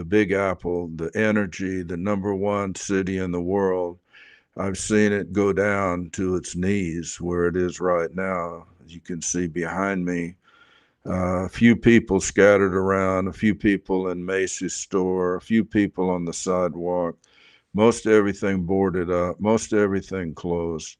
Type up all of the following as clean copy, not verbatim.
the Big Apple, the energy, the number one city in the world. I've seen it go down to its knees where it is right now. As you can see behind me, a few people scattered around, a few people in Macy's store, a few people on the sidewalk. Most everything boarded up, most everything closed.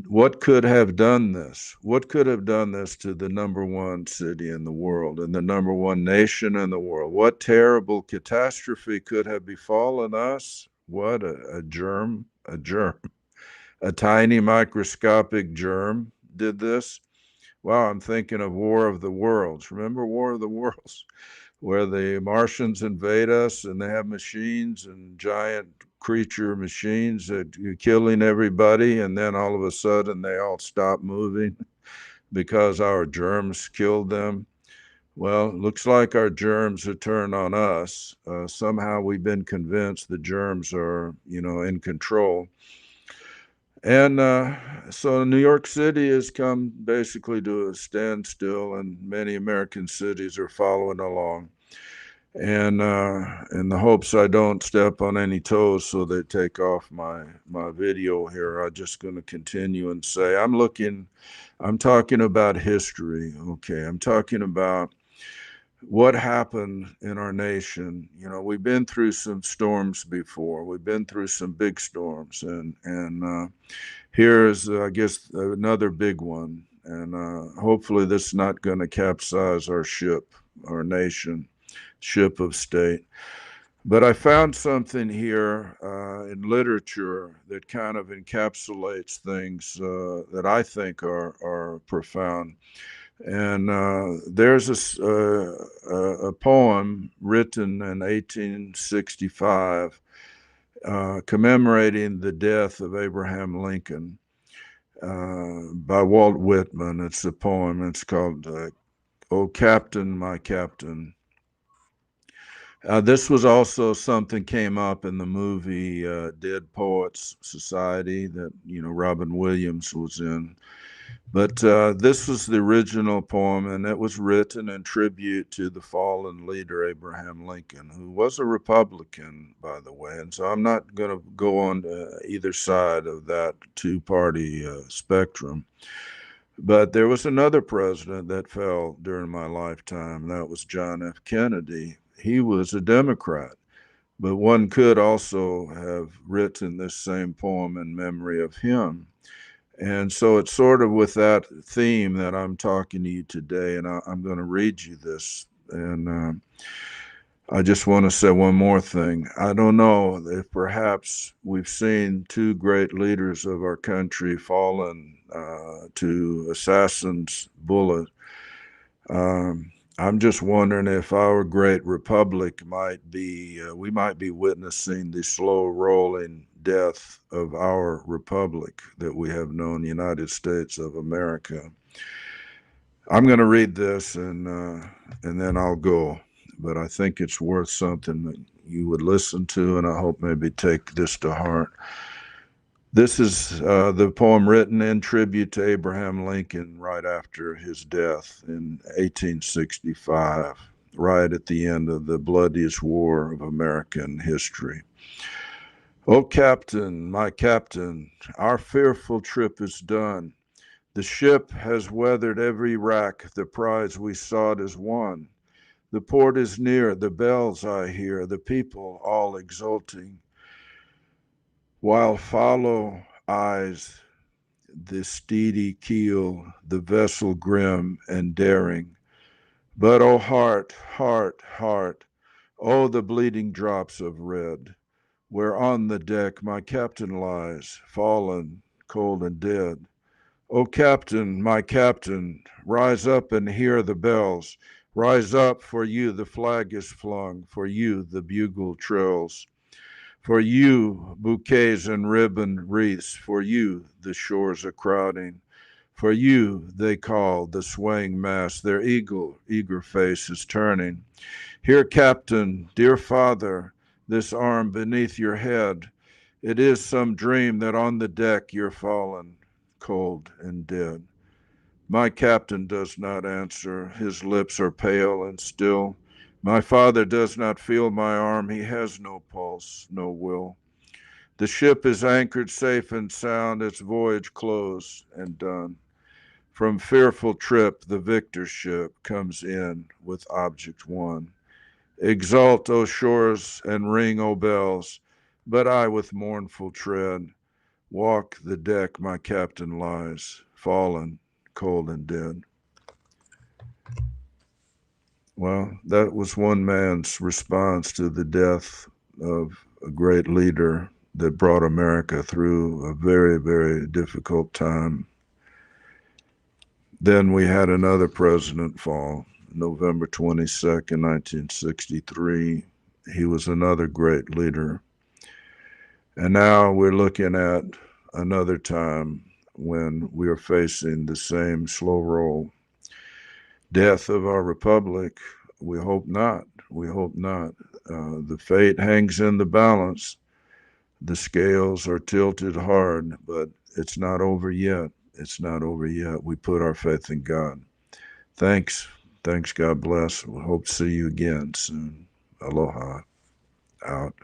What could have done this? What could have done this to the number one city in the world and the number one nation in the world? What terrible catastrophe could have befallen us? What a germ, a tiny microscopic germ did this. Wow, I'm thinking of War of the Worlds. Remember War of the Worlds, where the Martians invade us and they have machines and giant creature machines that are killing everybody, and then all of a sudden they all stop moving because our germs killed them. Well, it looks like our germs have turned on us. Somehow we've been convinced the germs are, in control. And so New York City has come basically to a standstill, and many American cities are following along. And in the hopes I don't step on any toes, so they take off my video here, I'm just going to continue and say I'm talking about history. Okay, I'm talking about what happened in our nation. We've been through some storms before. We've been through some big storms, and here's, I guess, another big one. And hopefully, this is not going to capsize our ship, our nation, ship of state. But I found something here in literature that kind of encapsulates things that I think are profound. And there's a poem written in 1865 commemorating the death of Abraham Lincoln by Walt Whitman. It's a poem. It's called "O Captain, My Captain." This was also something came up in the movie Dead Poets Society that Robin Williams was in. But this was the original poem, and it was written in tribute to the fallen leader Abraham Lincoln, who was a Republican, by the way. And so I'm not going to go on either side of that two-party spectrum. But there was another president that fell during my lifetime. That was John F. Kennedy. He was a Democrat, but one could also have written this same poem in memory of him. And so it's sort of with that theme that I'm talking to you today, and I'm going to read you this. And I just want to say one more thing. I don't know if perhaps we've seen two great leaders of our country fallen to assassins' bullet. I'm just wondering if our great republic we might be witnessing the slow rolling death of our republic that we have known, United States of America. I'm going to read this and then I'll go, but I think it's worth something that you would listen to, and I hope maybe take this to heart. This is the poem written in tribute to Abraham Lincoln right after his death in 1865, right at the end of the bloodiest war of American history. O Captain, my Captain, our fearful trip is done. The ship has weathered every rack, the prize we sought is won. The port is near, the bells I hear, the people all exulting, while follow eyes the steady keel, the vessel grim and daring. But, oh heart, heart, heart, oh the bleeding drops of red, where on the deck my captain lies, fallen, cold and dead. O Captain, my Captain, rise up and hear the bells. Rise up, for you the flag is flung, for you the bugle trills. For you, bouquets and ribbon wreaths, for you the shores are crowding. For you, they call the swaying mass, their eager faces turning. Here, Captain, dear Father, this arm beneath your head. It is some dream that on the deck you're fallen, cold and dead. My captain does not answer. His lips are pale and still. My father does not feel my arm. He has no pulse, no will. The ship is anchored safe and sound, its voyage closed and done. From fearful trip, the victor ship comes in with object won. Exult, O shores, and ring, O bells, but I with mournful tread walk the deck my captain lies, fallen, cold and dead. Well, that was one man's response to the death of a great leader that brought America through a very, very difficult time. Then we had another president fall, November 22nd, 1963. He was another great leader. And now we're looking at another time when we are facing the same slow roll death of our republic. We hope not. We hope not. The fate hangs in the balance. The scales are tilted hard, but it's not over yet. It's not over yet. We put our faith in God. Thanks. Thanks. God bless. We hope to see you again soon. Aloha. Out.